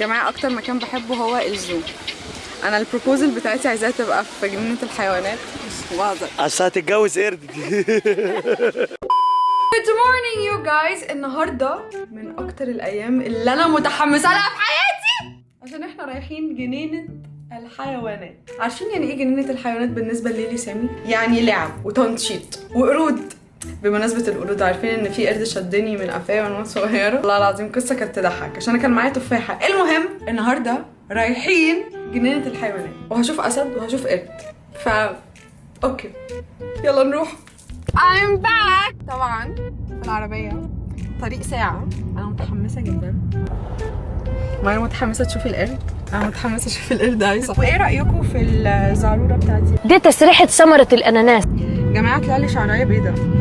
جماعة اكتر مكان بحبه هو الزو. انا البروبوزل بتاعتي عايزاها تبقى في جنينة الحيوانات. بهزر عشان هتتجوز قرد. Good morning you guys. النهارده من اكتر الايام اللي انا متحمسه لها في حياتي عشان احنا رايحين جنينة الحيوانات. عارفين يعني ايه جنينة الحيوانات بالنسبة لليلي سامي؟ يعني لعب وتنشيط وقرود. بمناسبة القرود، عارفين ان في قرد شدني من قفايا وانا صغيرة؟ والله العظيم قصة كانت تضحك عشان انا كان معايا تفاحة. المهم النهارده رايحين جنينة الحيوانات وهشوف اسد وهشوف قرد. اوكي يلا نروح. I'm back. طبعا في العربية طريق ساعة. انا متحمسة جدا. ما انا متحمسة تشوفي القرد. انا متحمسة اشوف القرد عايزة. وايه رأيكم في الزعرورة بتاعتي؟ دي تسريحة ثمرة الأناناس. جماعة طلع لي شعرية بيضة.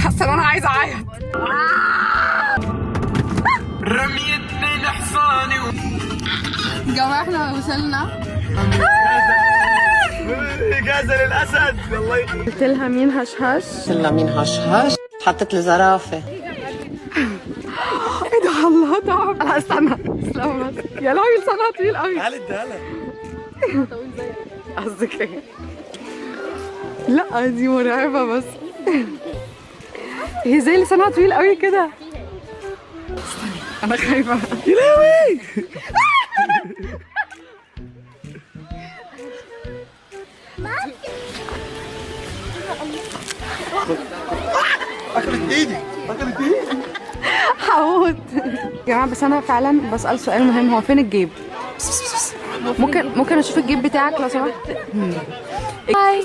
حاسة ان انا عايزة اعيط. رميتني لحصاني جماعة احنا وصلنا. جازل الاسد. الله يخليك. قلت لها مين هشهش؟ قلنا مين هشهش؟ حطت لي زرافه. ايه ده؟ الله تعب. لا استنى يا لهوي لسانها طويل قوي. تعالي اديها لها. قصدك ايه؟ لا دي مرعبة بس. هي زي لسانها طويل قوي كده. انا خايفة. يا لهوي. اكلت ايدي. هموت. يا جماعة بس انا فعلا بسأل سؤال مهم، هو فين الجيب؟ ممكن اشوف الجيب بتاعك لو سمحت؟ هاي،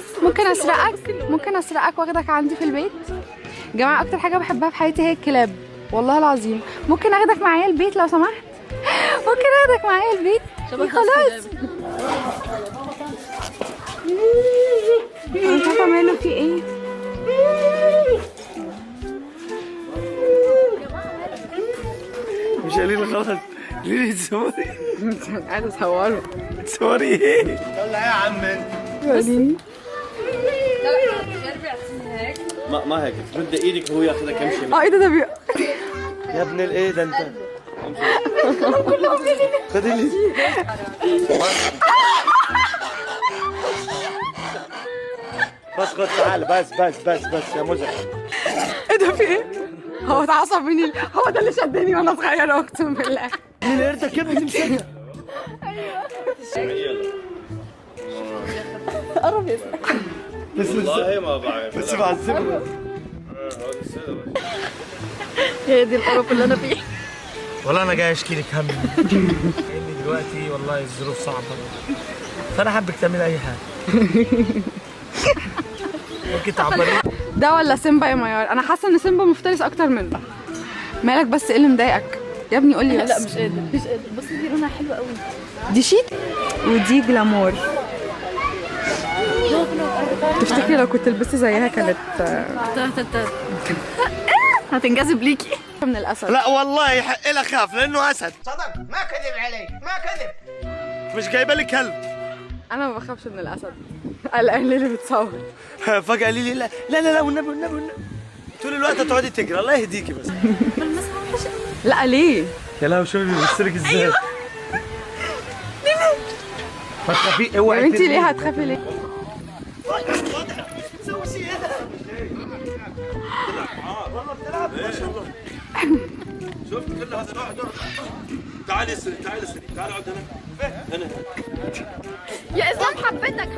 ممكن اسرقك واخدك عندي في البيت؟ يا جماعة اكتر حاجة بحبها في حياتي هي الكلاب، والله العظيم. ممكن اخدك معايا البيت لو سمحت؟ ممكن اخدك معايا البيت؟ خلاص. انا مش عارفة ماله في ايه. مش قايلين خلاص. ليه تصوري؟ عايزة اصوره. تصوري ايه؟ يلا يا عم انت. وريني. ما هيك تمد ايدك وهو ياخذك امشي. ايه ده يا ابن الايه ده انت. خدي لي. بس تعال بس يا مزح. ايه ده في ايه؟ هو اتعصب مني. هو ده اللي شدني وانا صغيرة اقسم بالله. من قرده كيف بتمسكها؟ قرب يا بس والله ما بعرف. بس بعذبها. هي دي القرف اللي انا فيه. والله انا جاي اشكي لك همي. اني دلوقتي والله الظروف صعبه، فانا حابك تعملي اي حاجه. ممكن تعبري. ده ولا سيمبا يا ميار؟ انا حاسه ان سيمبا مفترس اكتر منه. مالك بس؟ ايه اللي مضايقك يا ابني؟ قولي بس. لا مش قادر بصي دي لونها حلوة قوي. دي شيك ودي جلامور. تفتكري لو كنت لبست زيها كانت هتنجذب ليكي من الاسد؟ لا والله يحق لها خاف لانه اسد. صدق ما كذب علي، ما كذب. مش جايبه لي كلب. انا ما بخافش من الاسد. قلقان ليه اللي بتصور؟ فجاه قالي لي لا والنبي طول الوقت تقعدي تجري. الله يهديكي بس. لا ليه؟ يا لهوي شوفي بيبصلك ازاي. ايوه ما تخافي. اوعي يا بنتي ليه هتخافي ليه؟ تسوي شيء هنا. والله بتلعب ما شاء الله. شفت كل هذا تعالي اسري تعالي اقعد هنا. يا إسلام حبيتك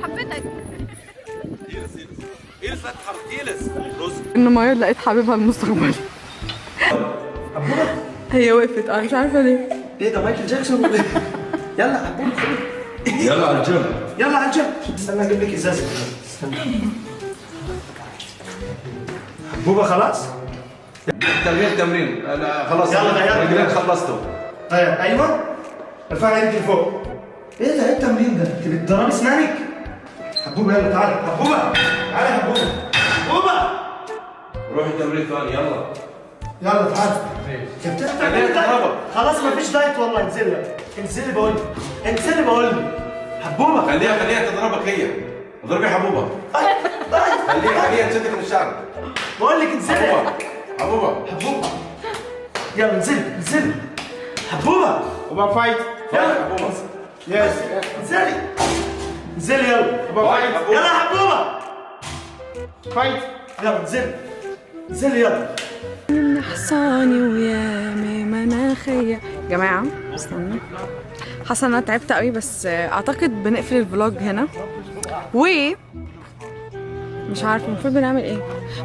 ايلس لا تتحرك. ايلس رز. ان ميار لقيت حبيبها المستقبلي. هي وقفت. انا مش عارفه ليه. ايه ده مايكل جاكسون ولا ايه؟ يلا حبوب. يلا على الجنب. يلا على الجنب. استنى اجيب لك ازازه. استنى. حبوبه خلاص؟ تمرين انا خلاص. يلا رجلين خلصته. ايوه. ارفعي ايدك لفوق. ايه ده؟ ايه التمرين ده؟ انت بتضربي اسنانك؟ حبوبه يلا تعالي. حبوبه تعالي يا حبوبه. روحي تمرين ثاني يلا. يلا تعالي. خليها تضربك. خلاص مفيش دايت والله. انزلي بقول لك. حبوبه خليها تضربك هي. اضربي حبوبه. خليها تشدك من الشعر. بقول لك انزلي. حبوبه. يلا انزلي. حبوبه about fight. يلا حبوبة. يس انزلي انزلي يلا about فايت fight. حبوبة. يلا حبوبة فايت. يلا انزلي انزلي يلا. حصاني ويامي مناخية. جماعة استنى، حاسة انا تعبت قوي، بس اعتقد بنقفل الفلوج هنا. و مش عارفة المفروض بنعمل ايه،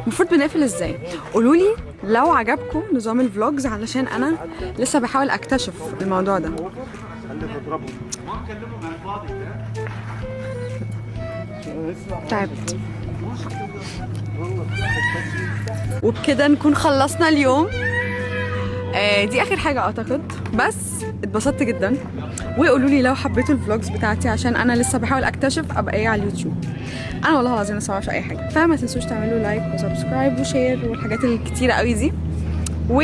المفروض بنقفل ازاي. قولولي لو عجبكم نظام الفلوجز، علشان انا لسه بحاول اكتشف الموضوع ده. تعبت. وبكده نكون خلصنا اليوم. دي اخر حاجه اعتقد، بس اتبسطت جدا. وقولوا لي لو حبيتوا الفلوجز بتاعتي، عشان انا لسه بحاول اكتشف ابقى ايه على اليوتيوب. انا والله العظيم لسه ما بعرفش اي حاجه، فما تنسوش تعملوا لايك وسبسكرايب وشير والحاجات الكتيره قوي دي. و